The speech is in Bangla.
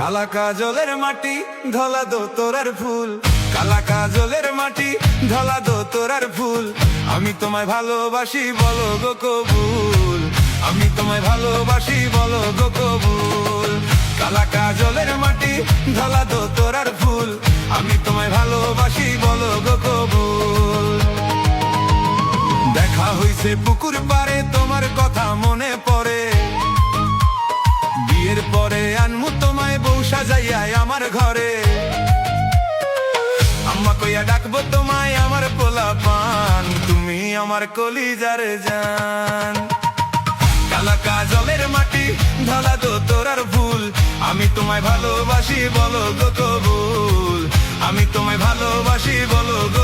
কালা কাজলের মাটি ধলা দো তোরার ফুল, কালা কাজলের মাটি ধলা দো তোরার ফুল। আমি তোমায় ভালোবাসি বলো গো কবুল, আমি তোমায় ভালোবাসি বলো গো কবুল। কালা কাজলের মাটি ধলা দো তোরার ফুল, আমি তোমায় ভালোবাসি বলো গো কবুল। দেখা হইছে পুকুর পারে তোমার কথা মনে পড়ে, বিয়ের পরে আনমু তোমায় বউ সাজাইয়া আমার ঘরে। আম্মা কইয়া ডাকবো তোমায় আমার পোলা পান, তুমি আমার কলিজার জান। কালা কাজলের মাটি ধলা দো তোরার ফুল, আমি তোমায় ভালোবাসি বলো গো কবুল, আমি তোমায় ভালোবাসি বলো গো